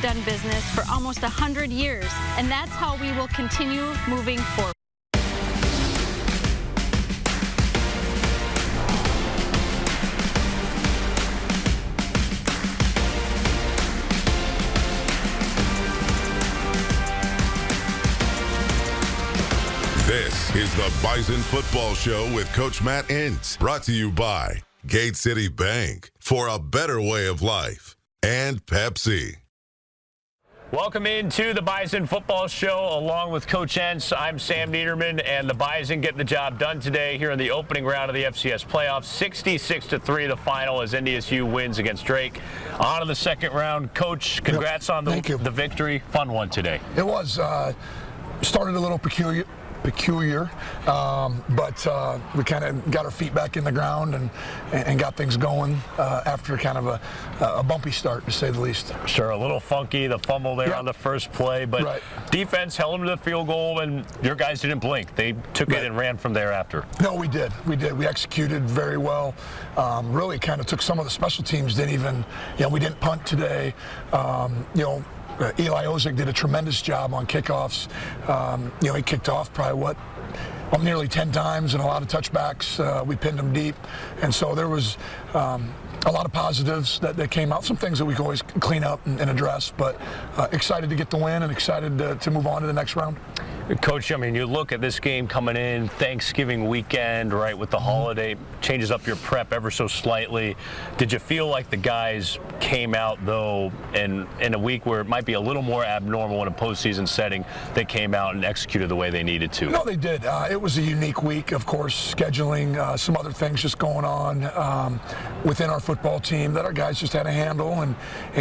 have done business for almost 100 years, and that's how we will continue moving forward. This is the Bison Football Show with Coach Matt Entz, brought to you by Gate City Bank, for a better way of life, and Pepsi. Welcome into the Bison Football Show along with Coach Entz. I'm Sam Neidermann, and the Bison getting the job done today here in the opening round of the FCS playoffs. 66-3 the final as NDSU wins against Drake. On to the second round. Coach, congrats on the victory. Fun one today. It was. Started a little peculiar, but we kind of got our feet back in the ground and got things going after kind of a bumpy start, to say the least. Sure, a little funky, the fumble there on the first play, but defense held them to the field goal, and your guys didn't blink. They took it and ran from there after. No, we did. We executed very well. Really kind of took some of the special teams. We didn't punt today. Eli Ozick did a tremendous job on kickoffs. He kicked off probably nearly 10 times and a lot of touchbacks. We pinned him deep, and so there was a lot of positives that came out. Some things that we can always clean up and address, but excited to get the win and excited to move on to the next round. Coach, I mean, you look at this game coming in, Thanksgiving weekend, right, with the holiday, changes up your prep ever so slightly. Did you feel like the guys came out, though, in a week where it might be a little more abnormal in a postseason setting, they came out and executed the way they needed to? No, they did. It was a unique week, of course, scheduling, some other things just going on within our football team that our guys just had to handle and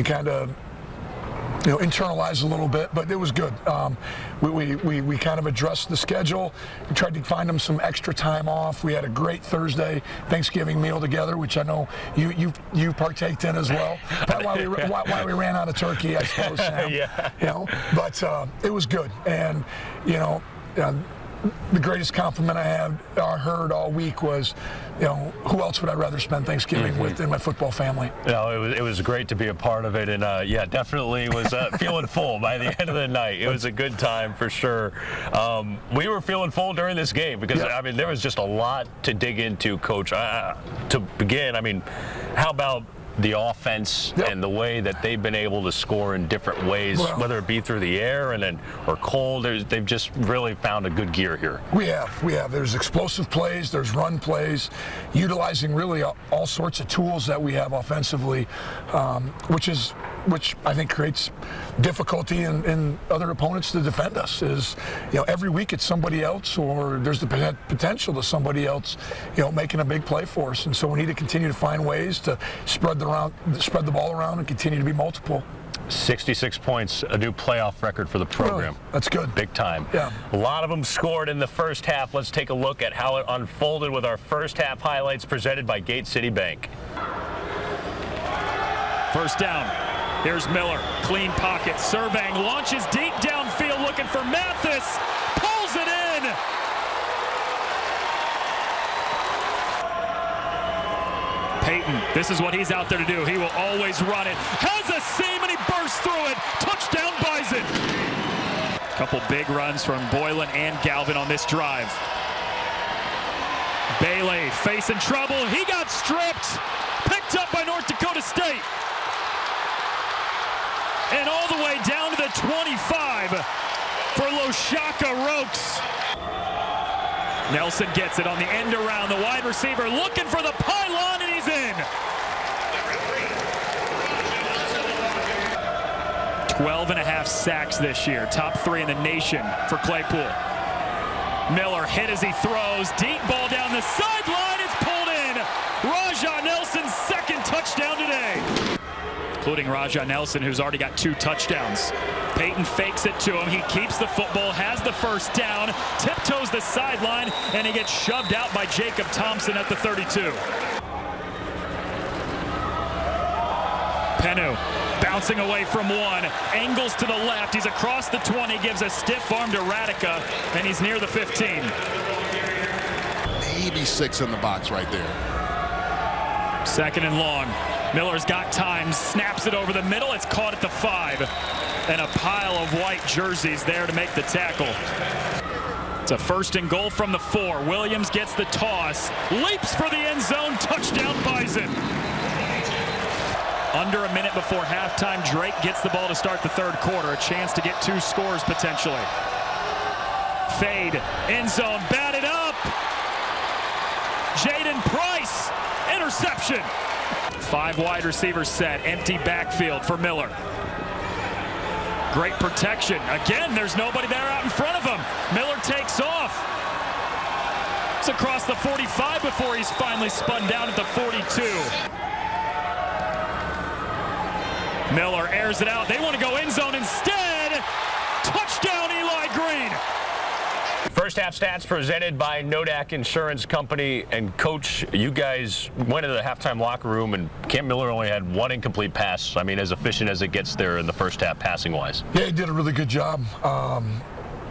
kind of internalize a little bit, but it was good. We kind of addressed the schedule, we tried to find them some extra time off. We had a great Thursday Thanksgiving meal together, which I know you partaked in as well. Probably why we ran out of turkey, I suppose, Sam. But it was good, and the greatest compliment I heard all week was, who else would I rather spend Thanksgiving with in my football family? It was great to be a part of it, and definitely was feeling full by the end of the night. It was a good time for sure. We were feeling full during this game because there was just a lot to dig into, Coach. To begin, how about the offense and the way that they've been able to score in different ways, whether it be through the air or cold? They've just really found a good gear here. We have. There's explosive plays, there's run plays, utilizing really all sorts of tools that we have offensively, which I think creates difficulty in other opponents to defend us. Every week it's somebody else, or there's the potential to somebody else, making a big play for us. And so we need to continue to find ways to spread the ball around and continue to be multiple. 66 points, a new playoff record for the program. That's good. Big time. Yeah. A lot of them scored in the first half. Let's take a look at how it unfolded with our first half highlights presented by Gate City Bank. First down. Here's Miller. Clean pocket. Surveying. Launches deep downfield looking for Mathis. Pulls it in. Peyton, this is what he's out there to do. He will always run it. Has a seam and he bursts through it. Touchdown Bison. Couple big runs from Boylan and Galvin on this drive. Bailey facing trouble. He got stripped. Picked up by North Dakota State. And all the way down to the 25 for Loshaka Rokes. Nelson gets it on the end around. The wide receiver looking for the pylon, and he's in. 12.5 sacks this year. Top 3 in the nation for Claypool. Miller hit as he throws. Deep ball down the sideline. It's pulled in. Rajah Nelson's second touchdown today. Including Rajah Nelson, who's already got 2 touchdowns. Peyton fakes it to him. He keeps the football, has the first down, tiptoes the sideline, and he gets shoved out by Jacob Thompson at the 32. Penu bouncing away from one, angles to the left. He's across the 20, gives a stiff arm to Radica, and he's near the 15. Maybe 6 in the box right there. Second and long. Miller's got time, snaps it over the middle. It's caught at the 5. And a pile of white jerseys there to make the tackle. It's a 1st and goal from the 4. Williams gets the toss, leaps for the end zone, touchdown Bison. Under a minute before halftime, Drake gets the ball to start the 3rd quarter. A chance to get 2 scores potentially. Fade, end zone, batted up. Jaden Price, interception. 5 wide receivers set, empty backfield for Miller. Great protection. Again, there's nobody there out in front of him. Miller takes off. It's across the 45 before he's finally spun down at the 42. Miller airs it out. They want to go end zone instead. Touchdown, Eli Green. First half stats presented by Nodak Insurance Company. And Coach, you guys went into the halftime locker room, and Cam Miller only had 1 incomplete pass. I mean, as efficient as it gets there in the first half passing-wise. Yeah, he did a really good job.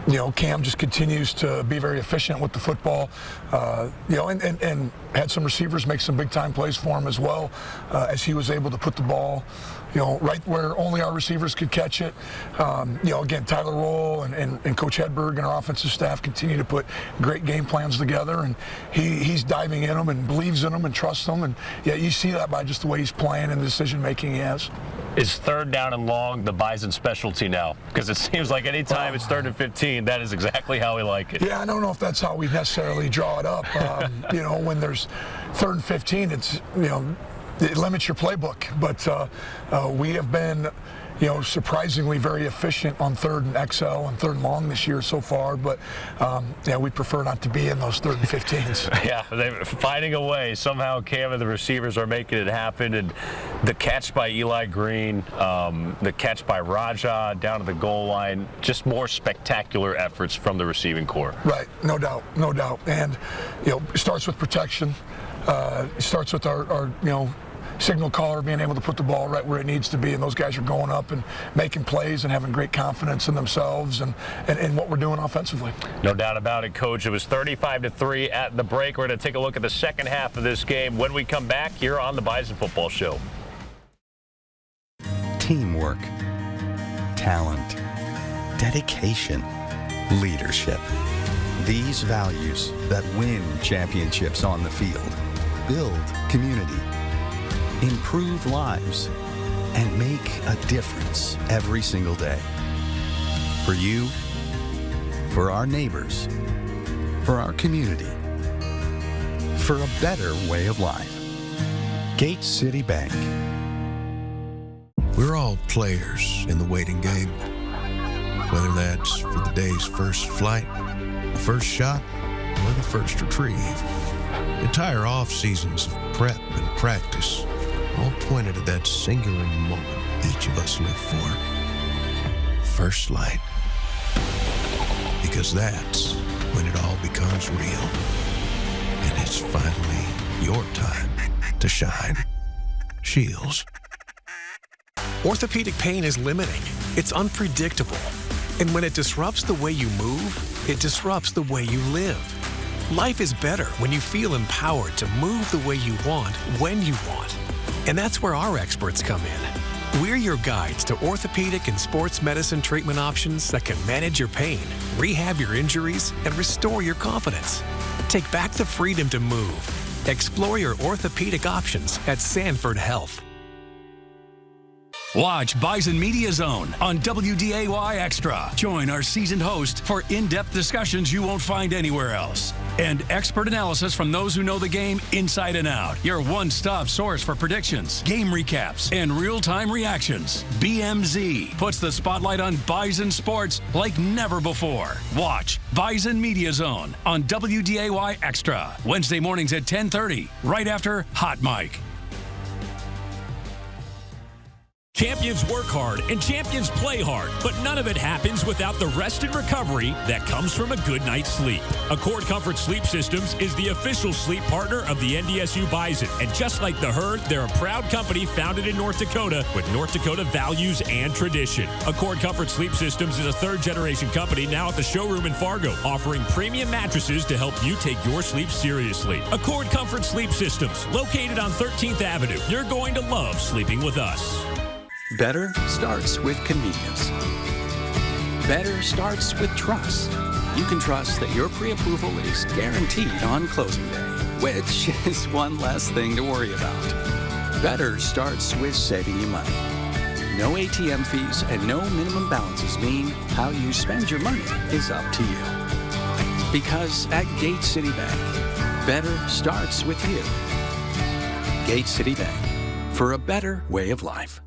You know, Cam just continues to be very efficient with the football, you know, and had some receivers make some big-time plays for him as well, as he was able to put the ball, you know, right where only our receivers could catch it. You know, again, Tyler Roll and Coach Hedberg and our offensive staff continue to put great game plans together, and he's diving in them and believes in them and trusts them, and yeah, you see that by just the way he's playing and the decision-making he has. Is 3rd down and long the Bison specialty now? Because it seems like any time it's 3rd and 15, that is exactly how we like it. Yeah, I don't know if that's how we necessarily draw it up. You know, when there's 3rd and 15, it's, you know, it limits your playbook. But we have been, you know, surprisingly very efficient on 3rd and XL and 3rd and long this year so far. But yeah, we prefer not to be in those 3rd and 15s. Yeah, they're finding a way. Somehow Cam and the receivers are making it happen. And the catch by Eli Green, the catch by Raja down to the goal line, just more spectacular efforts from the receiving corps. Right, no doubt, no doubt. And, you know, it starts with protection. It starts with our you know, signal caller being able to put the ball right where it needs to be, and those guys are going up and making plays and having great confidence in themselves and what we're doing offensively. No doubt about it, Coach. It was 35-3 at the break. We're going to take a look at the second half of this game when we come back here on the Bison Football Show. Teamwork, talent, dedication, leadership. These values that win championships on the field, build community, improve lives, and make a difference every single day. For you, for our neighbors, for our community, for a better way of life. Gate City Bank. We're all players in the waiting game, whether that's for the day's first flight, the first shot, or the first retrieve. Entire off seasons of prep and practice all pointed at that singular moment each of us live for. First light. Because that's when it all becomes real. And it's finally your time to shine. Shields. Orthopedic pain is limiting. It's unpredictable. And when it disrupts the way you move, it disrupts the way you live. Life is better when you feel empowered to move the way you want, when you want. And that's where our experts come in. We're your guides to orthopedic and sports medicine treatment options that can manage your pain, rehab your injuries, and restore your confidence. Take back the freedom to move. Explore your orthopedic options at Sanford Health. Watch Bison Media Zone on WDAY Extra. Join our seasoned host for in-depth discussions you won't find anywhere else. And expert analysis from those who know the game inside and out. Your one-stop source for predictions, game recaps, and real-time reactions. BMZ puts the spotlight on Bison sports like never before. Watch Bison Media Zone on WDAY Extra. Wednesday mornings at 10:30, right after Hot Mic. Champions work hard and champions play hard, but none of it happens without the rest and recovery that comes from a good night's sleep. Accord Comfort Sleep Systems is the official sleep partner of the NDSU Bison, and just like the Herd, they're a proud company founded in North Dakota with North Dakota values and tradition. Accord Comfort Sleep Systems is a third-generation company now at the showroom in Fargo, offering premium mattresses to help you take your sleep seriously. Accord Comfort Sleep Systems, located on 13th Avenue. You're going to love sleeping with us. Better starts with convenience. Better starts with trust. You can trust that your pre-approval is guaranteed on closing day, which is one less thing to worry about. Better starts with saving you money. No ATM fees and no minimum balances mean how you spend your money is up to you. Because at Gate City Bank, better starts with you. Gate City Bank, for a better way of life.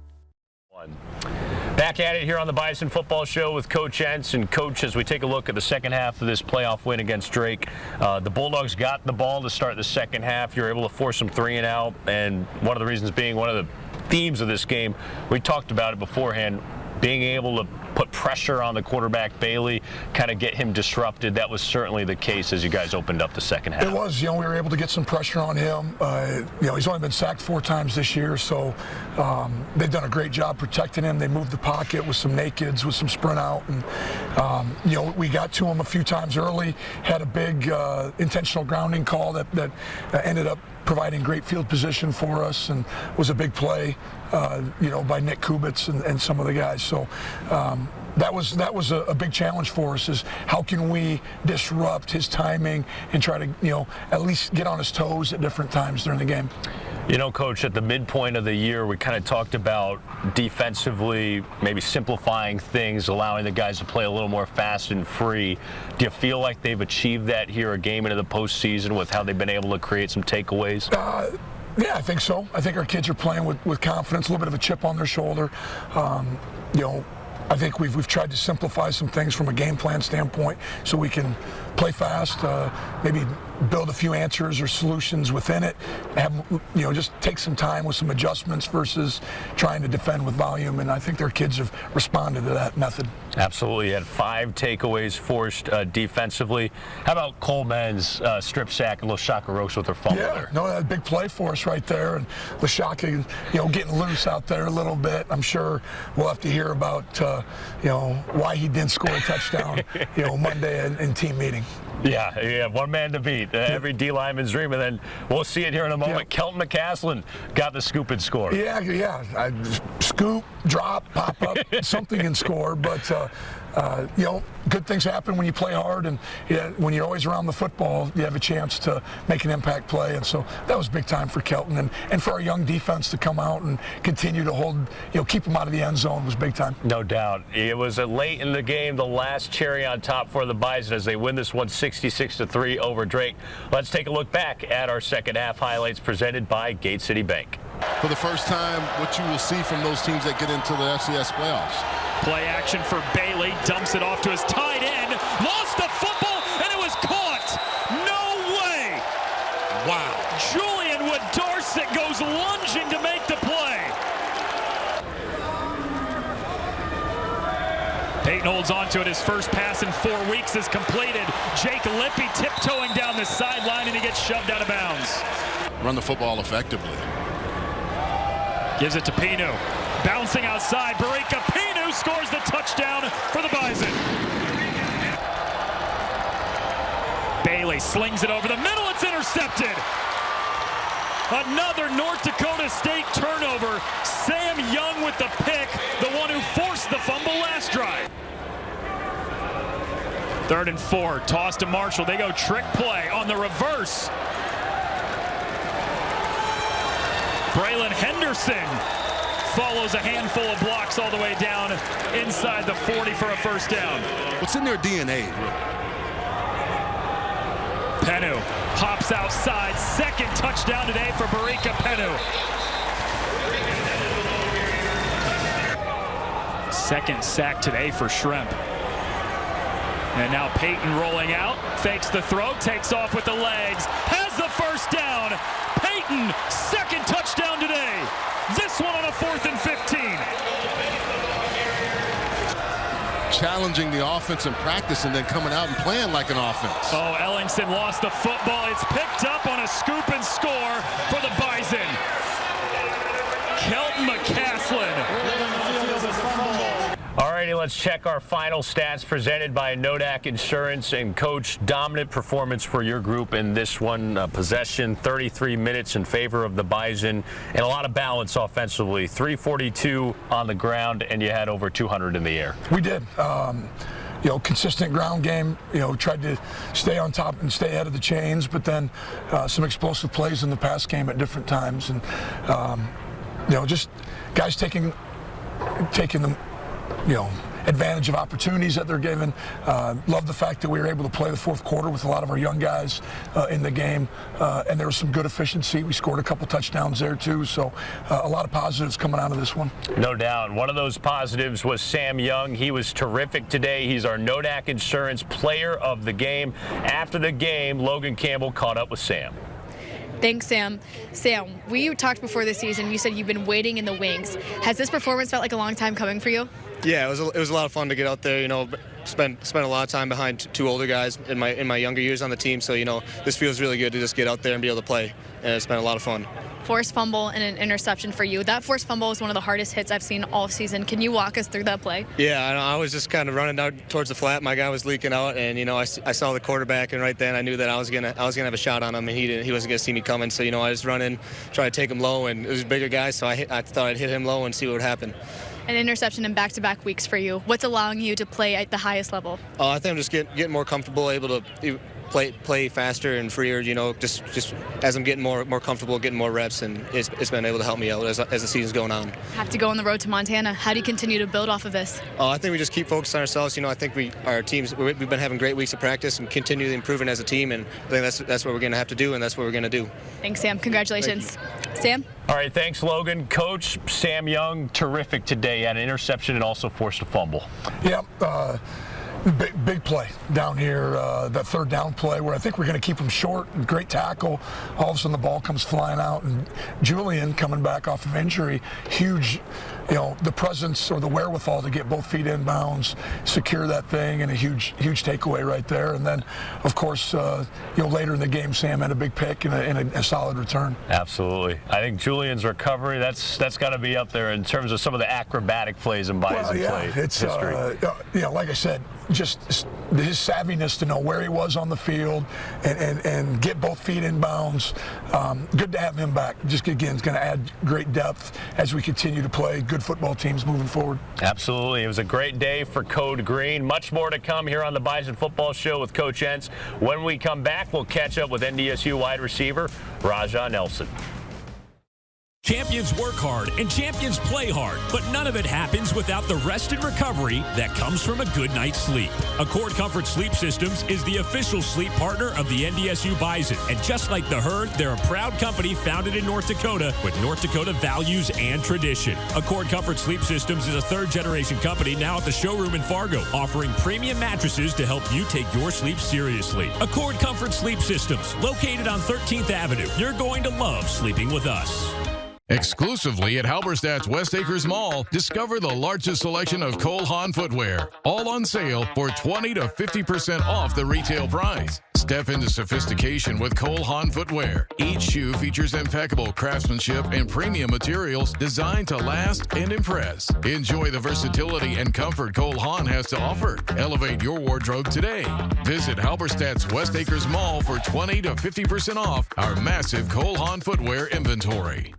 Back at it here on the Bison Football Show with Coach Entz. And Coach, as we take a look at the second half of this playoff win against Drake, the Bulldogs got the ball to start the second half. You're able to force them 3 and out, and one of the reasons being one of the themes of this game, we talked about it beforehand, being able to put pressure on the quarterback, Bailey, kind of get him disrupted. That was certainly the case as you guys opened up the second half. It was. We were able to get some pressure on him. He's only been sacked 4 times this year, so they've done a great job protecting him. They moved the pocket with some nakeds, with some sprint out, and we got to him a few times early, had a big intentional grounding call that ended up providing great field position for us, and was a big play, by Nick Kubitz and some of the guys. So that was a big challenge for us, is how can we disrupt his timing and try to, at least get on his toes at different times during the game. Coach, at the midpoint of the year, we kind of talked about defensively maybe simplifying things, allowing the guys to play a little more fast and free. Do you feel like they've achieved that here a game into the postseason with how they've been able to create some takeaways? Yeah, I think so. I think our kids are playing with confidence, a little bit of a chip on their shoulder. I think we've tried to simplify some things from a game plan standpoint so we can play fast, maybe build a few answers or solutions within it, just take some time with some adjustments versus trying to defend with volume, and I think their kids have responded to that method. Absolutely. You had 5 takeaways forced defensively. How about Coleman's strip sack and Lashaka Roche with their fumble there? No, that big play for us right there, and Lashaka, getting loose out there a little bit. I'm sure we'll have to hear about, why he didn't score a touchdown, Monday in team meeting. Yeah, one man to beat. Every D lineman's dream, and then we'll see it here in a moment. Yeah. Kelton McCaslin got the scoop and score. Yeah. Scoop, drop, pop up, something and score. But good things happen when you play hard, and when you're always around the football, you have a chance to make an impact play. And so that was big time for Kelton, and for our young defense to come out and continue to hold, keep them out of the end zone was big time. No doubt. It was late in the game, the last cherry on top for the Bison as they win this one 66-3 over Drake. Let's take a look back at our second half highlights presented by Gate City Bank. For the first time, what you will see from those teams that get into the FCS playoffs. Play action for Bailey, dumps it off to his tight end, lost the football, and it was caught. No way. Wow. Julian Wood-Dorset goes lunging to make the play. Peyton holds on to it. His first pass in 4 weeks is completed. Jake Lippy tiptoeing down the sideline, and he gets shoved out of bounds. Run the football effectively. Gives it to Pinu. Bouncing outside, Barika Pinu scores the touchdown for the Bison. Bailey slings it over the middle. It's intercepted. Another North Dakota State turnover. Sam Jung with the pick, the one who forced the fumble last drive. 3rd and 4, toss to Marshall. They go trick play on the reverse. Braylon Henderson follows a handful of blocks all the way down inside the 40 for a first down. What's in their DNA? Penu pops outside. Second touchdown today for Barika Penu. Second sack today for Shrimp. And now Peyton rolling out, fakes the throw, takes off with the legs, has the first down. Peyton, second touchdown today. This one on a 4th and 15. challenging the offense in practice and then coming out and playing like an offense. Oh, Ellingson lost the football. It's picked up on a scoop and score for the Bison. Kelton McCaslin. Alrighty, let's check our final stats presented by Nodak Insurance. And Coach, dominant performance for your group in this one. Possession, 33 minutes in favor of the Bison, and a lot of balance offensively. 342 on the ground, and you had over 200 in the air. We did. Consistent ground game, tried to stay on top and stay ahead of the chains, but then some explosive plays in the pass game at different times. And, just guys taking them, advantage of opportunities that they're given. Love the fact that we were able to play the fourth quarter with a lot of our young guys in the game, and there was some good efficiency. We scored a couple touchdowns there too, so a lot of positives coming out of this one. No doubt. One of those positives was Sam Jung. He was terrific today. He's our Nodak Insurance Player of the Game. After the game, Logan Campbell caught up with Sam. Thanks, Sam. Sam, we talked before the season. You said you've been waiting in the wings. Has this performance felt like a long time coming for you? Yeah, it was a lot of fun to get out there. Spent a lot of time behind two older guys in my younger years on the team. So this feels really good to just get out there and be able to play. And it's been a lot of fun. Forced fumble and an interception for you. That forced fumble is one of the hardest hits I've seen all season. Can you walk us through that play? Yeah, I was just kind of running down towards the flat. My guy was leaking out, and I saw the quarterback, and right then I knew that I was gonna have a shot on him, and he wasn't gonna see me coming. So I just run in, try to take him low, and it was a bigger guy, so I thought I'd hit him low and see what would happen. An interception in back-to-back weeks for you. What's allowing you to play at the highest level? I think I'm just getting more comfortable, able to play faster and freer, just as I'm getting more comfortable, getting more reps, and it's been able to help me out as the season's going on. Have to go on the road to Montana. How do you continue to build off of this? I think we just keep focused on ourselves. I think we've been having great weeks of practice and continually improving as a team, and I think that's what we're going to have to do, and that's what we're going to do. Thanks, Sam. Congratulations. Sam? All right, thanks, Logan. Coach, Sam Jung, terrific today. He had an interception and also forced a fumble. Yeah, big play down here, that third down play where I think we're going to keep him short. Great tackle. All of a sudden the ball comes flying out, and Julian coming back off of injury, huge, the presence or the wherewithal to get both feet in bounds, secure that thing, and a huge takeaway right there. And then, of course, later in the game, Sam had a big pick and a solid return. Absolutely. I think Julian's recovery, that's got to be up there in terms of some of the acrobatic plays in Bison history. Like I said, just his savviness to know where he was on the field and get both feet in bounds. Good to have him back. Just again, it's going to add great depth as we continue to play good football teams moving forward. Absolutely. It was a great day for Code Green. Much more to come here on the Bison Football Show with Coach Entz. When we come back, we'll catch up with NDSU wide receiver Raja Nelson. Champions work hard and champions play hard, but none of it happens without the rest and recovery that comes from a good night's sleep. Accord Comfort Sleep Systems is the official sleep partner of the NDSU Bison. And just like the herd, they're a proud company founded in North Dakota with North Dakota values and tradition. Accord Comfort Sleep Systems is a third-generation company now at the showroom in Fargo, offering premium mattresses to help you take your sleep seriously. Accord Comfort Sleep Systems, located on 13th Avenue. You're going to love sleeping with us. Exclusively at Halberstadt's West Acres Mall, discover the largest selection of Cole Haan footwear, all on sale for 20 to 50% off the retail price. Step into sophistication with Cole Haan footwear. Each shoe features impeccable craftsmanship and premium materials designed to last and impress. Enjoy the versatility and comfort Cole Haan has to offer. Elevate your wardrobe today. Visit Halberstadt's West Acres Mall for 20 to 50% off our massive Cole Haan footwear inventory.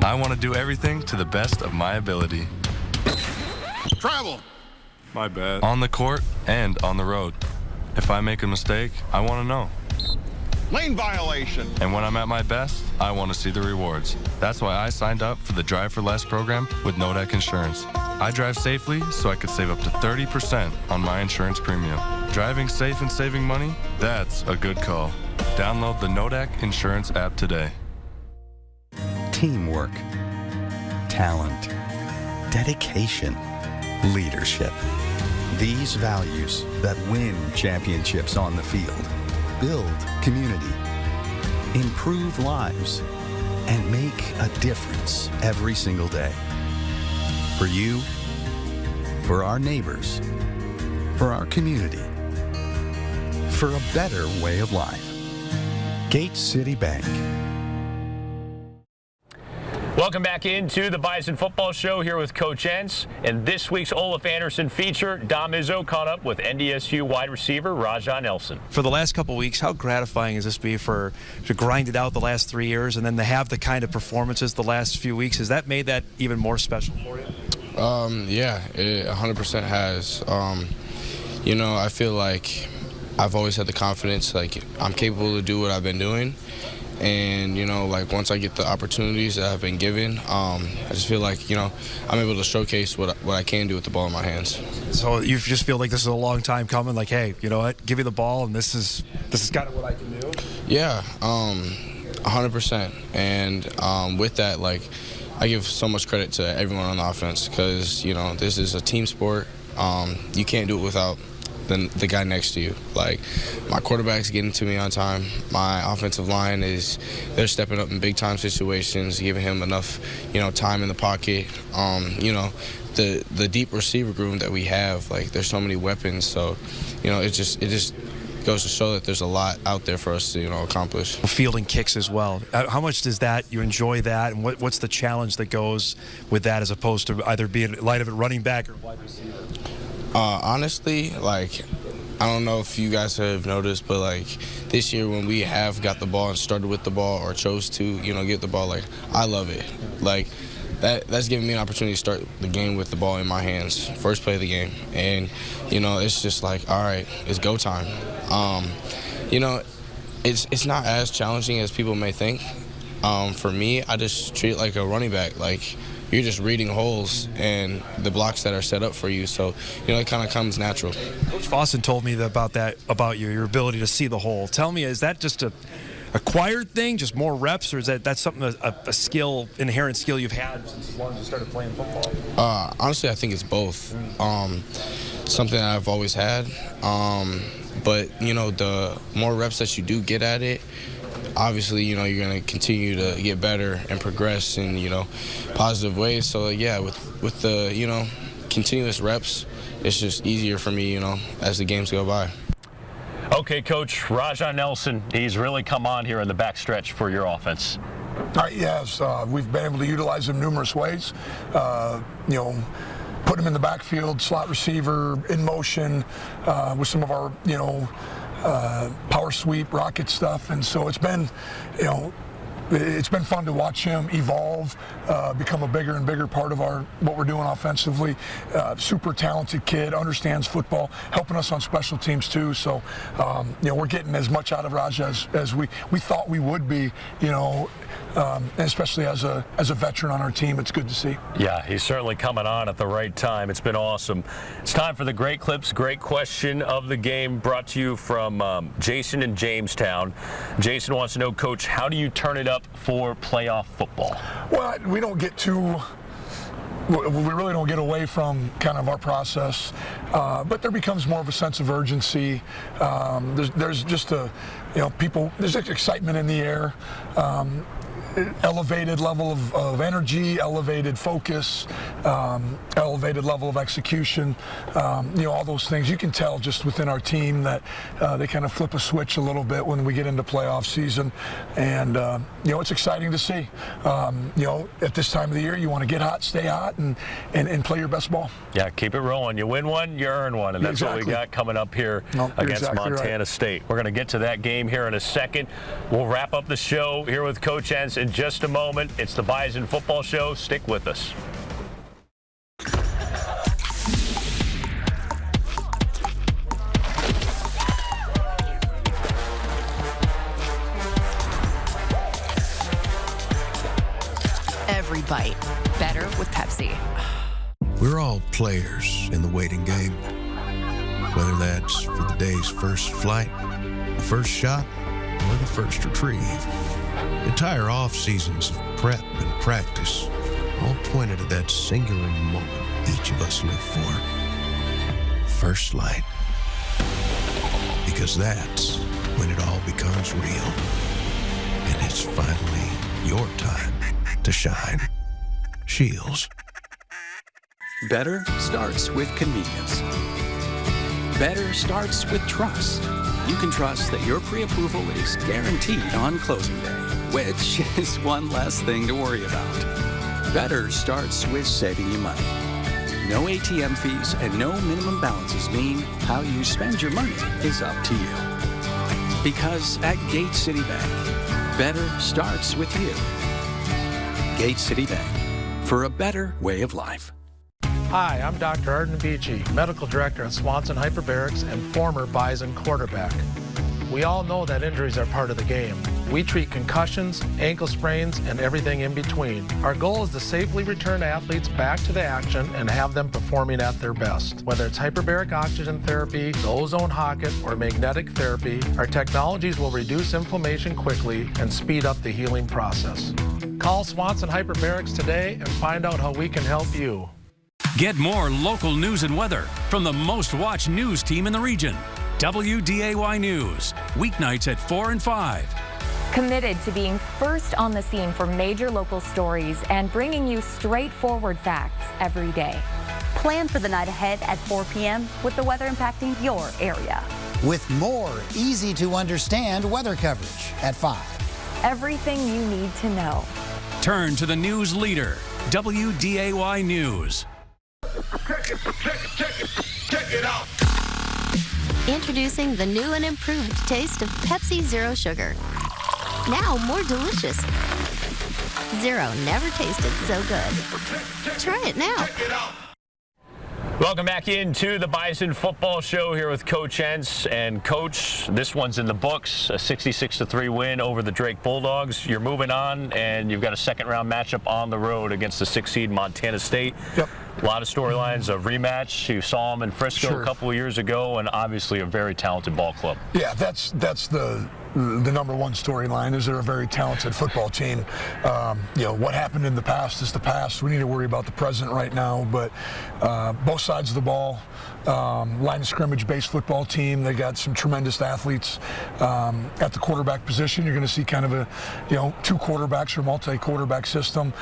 I want to do everything to the best of my ability. Travel. My bad. On the court and on the road. If I make a mistake, I want to know. Lane violation. And when I'm at my best, I want to see the rewards. That's why I signed up for the Drive for Less program with Nodak Insurance. I drive safely so I could save up to 30% on my insurance premium. Driving safe and saving money? That's a good call. Download the Nodak Insurance app today. Teamwork, talent, dedication, leadership. These values that win championships on the field, build community, improve lives, and make a difference every single day. For you, for our neighbors, for our community, for a better way of life. Gate City Bank. Welcome back into the Bison Football Show here with Coach Entz. And this week's Olaf Anderson feature, Dom Izzo caught up with NDSU wide receiver Rajah Nelson. For the last couple of weeks, how gratifying has this been to grind it out the last 3 years and then to have the kind of performances the last few weeks? Has that made that even more special for you? Yeah, it 100% has. You know, I feel like I've always had the confidence, like I'm capable to do what I've been doing. And, you know, like once I get the opportunities that I've been given, I just feel like, you know, I'm able to showcase what I can do with the ball in my hands. So you just feel like this is a long time coming, like, hey, you know what, give me the ball and this is kind of what I can do? Yeah, 100%. And with that, like, I give so much credit to everyone on the offense because, you know, this is a team sport. You can't do it without the guy next to you. Like, my quarterback's getting to me on time. My offensive line they're stepping up in big time situations, giving him enough, you know, time in the pocket. You know, the deep receiver room that we have, like, there's so many weapons. So, you know, it just goes to show that there's a lot out there for us to, you know, accomplish. Fielding kicks as well. How much does you enjoy that, and what's the challenge that goes with that as opposed to either being light of a running back or wide receiver? Honestly, like, I don't know if you guys have noticed, but like this year when we have got the ball and started with the ball or chose to, you know, get the ball, like, I love it. Like, that's giving me an opportunity to start the game with the ball in my hands, first play of the game. And, you know, it's just like, all right, it's go time. You know, it's not as challenging as people may think. For me, I just treat it like a running back. Like, you're just reading holes and the blocks that are set up for you. So, you know, it kind of comes natural. Coach Bison told me about your ability to see the hole. Tell me, is that just a acquired thing, just more reps, or is that's something, a skill, inherent skill you've had since as long as you started playing football? Honestly, I think it's both. Something that I've always had. But, you know, the more reps that you do get at it, obviously, you know, you're going to continue to get better and progress in, you know, positive ways. So, yeah, with the, you know, continuous reps, it's just easier for me, you know, as the games go by. Okay, Coach, Rajah Nelson, he's really come on here in the backstretch for your offense. Yes, we've been able to utilize him numerous ways. You know, put him in the backfield, slot receiver, in motion, with some of our, you know, power sweep, rocket stuff. And so it's been, you know, it's been fun to watch him evolve, become a bigger and bigger part of what we're doing offensively. Super talented kid, understands football, helping us on special teams too. So, you know, we're getting as much out of Rajah as we thought we would be, you know, and especially as a veteran on our team. It's good to see. Yeah, he's certainly coming on at the right time. It's been awesome. It's time for the Great Clips, Great Question of the Game, brought to you from Jason in Jamestown. Jason wants to know, Coach, how do you turn it up for playoff football? Well, we really don't get away from kind of our process, but there becomes more of a sense of urgency. There's just there's excitement in the air. Elevated level of energy, elevated focus, elevated level of execution, you know, all those things. You can tell just within our team that they kind of flip a switch a little bit when we get into playoff season. And, you know, it's exciting to see. You know, at this time of the year, you want to get hot, stay hot, and play your best ball. Yeah, keep it rolling. You win one, you earn one, and that's what we got coming up here against Montana State. We're going to get to that game here in a second. We'll wrap up the show here with Coach Entz in just a moment. It's the Bison Football Show. Stick with us. Every bite better with Pepsi. We're all players in the waiting game. Whether that's for the day's first flight, the first shot, or the first retrieve. Entire off seasons of prep and practice all pointed at that singular moment each of us live for. First light. Because that's when it all becomes real. And it's finally your time to shine. Shields. Better starts with convenience. Better starts with trust. You can trust that your pre-approval is guaranteed on closing day, which is one less thing to worry about. Better starts with saving you money. No ATM fees and no minimum balances mean how you spend your money is up to you. Because at Gate City Bank, better starts with you. Gate City Bank, for a better way of life. Hi, I'm Dr. Arden Beachy, Medical Director at Swanson Hyperbarics and former Bison quarterback. We all know that injuries are part of the game. We treat concussions, ankle sprains, and everything in between. Our goal is to safely return athletes back to the action and have them performing at their best. Whether it's hyperbaric oxygen therapy, the ozone hocket, or magnetic therapy, our technologies will reduce inflammation quickly and speed up the healing process. Call Swanson Hyperbarics today and find out how we can help you. Get more local news and weather from the most watched news team in the region. WDAY News, weeknights at 4 and 5. Committed to being first on the scene for major local stories and bringing you straightforward facts every day. Plan for the night ahead at 4 p.m. with the weather impacting your area. With more easy-to-understand weather coverage at 5. Everything you need to know. Turn to the news leader, WDAY News. Check it out. Introducing the new and improved taste of Pepsi Zero Sugar. Now more delicious. Zero never tasted so good. Try it now. Welcome back into the Bison Football Show here with Coach Entz. And Coach, this one's in the books, a 66-3 win over the Drake Bulldogs. You're moving on, and you've got a second-round matchup on the road against the 6th seed Montana State. Yep. A lot of storylines, a rematch. You saw them in Frisco a couple of years ago, and obviously a very talented ball club. Yeah, that's the number one storyline. Is they're a very talented football team. You know, what happened in the past is the past. We need to worry about the present right now. But both sides of the ball, line of scrimmage-based football team. They got some tremendous athletes at the quarterback position. You're going to see kind of a, two quarterbacks or multi-quarterback system.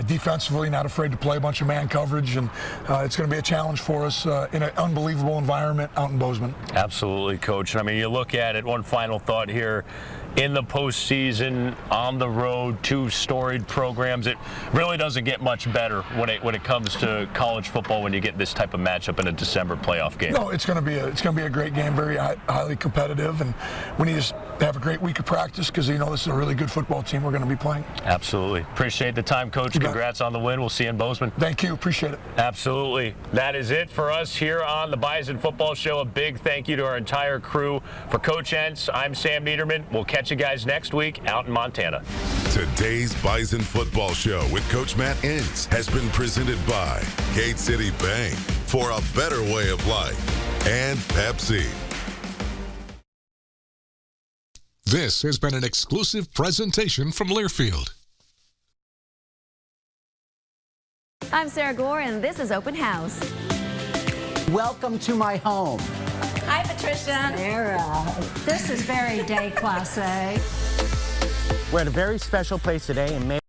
Defensively, not afraid to play a bunch of man coverage, and it's going to be a challenge for us in an unbelievable environment out in Bozeman. Absolutely, Coach. I mean, you look at it. One final thought here. In the postseason, on the road, two storied programs. It really doesn't get much better when it comes to college football when you get this type of matchup in a December playoff game. No, it's going to be a great game, very highly competitive, and we need to have a great week of practice because this is a really good football team we're going to be playing. Absolutely. Appreciate the time, Coach. Congrats on the win. We'll see you in Bozeman. Thank you. Appreciate it. Absolutely. That is it for us here on the Bison Football Show. A big thank you to our entire crew. For Coach Entz, I'm Sam Neidermann. We'll catch you guys next week out in Montana. Today's Bison Football Show with Coach Matt Entz has been presented by Gate City Bank, for a better way of life, and Pepsi. This has been an exclusive presentation from Learfield. I'm Sarah Gore, and this is Open House. Welcome to my home. Hi, Patricia. Sarah. This is very déclassé. We're at a very special place today in May.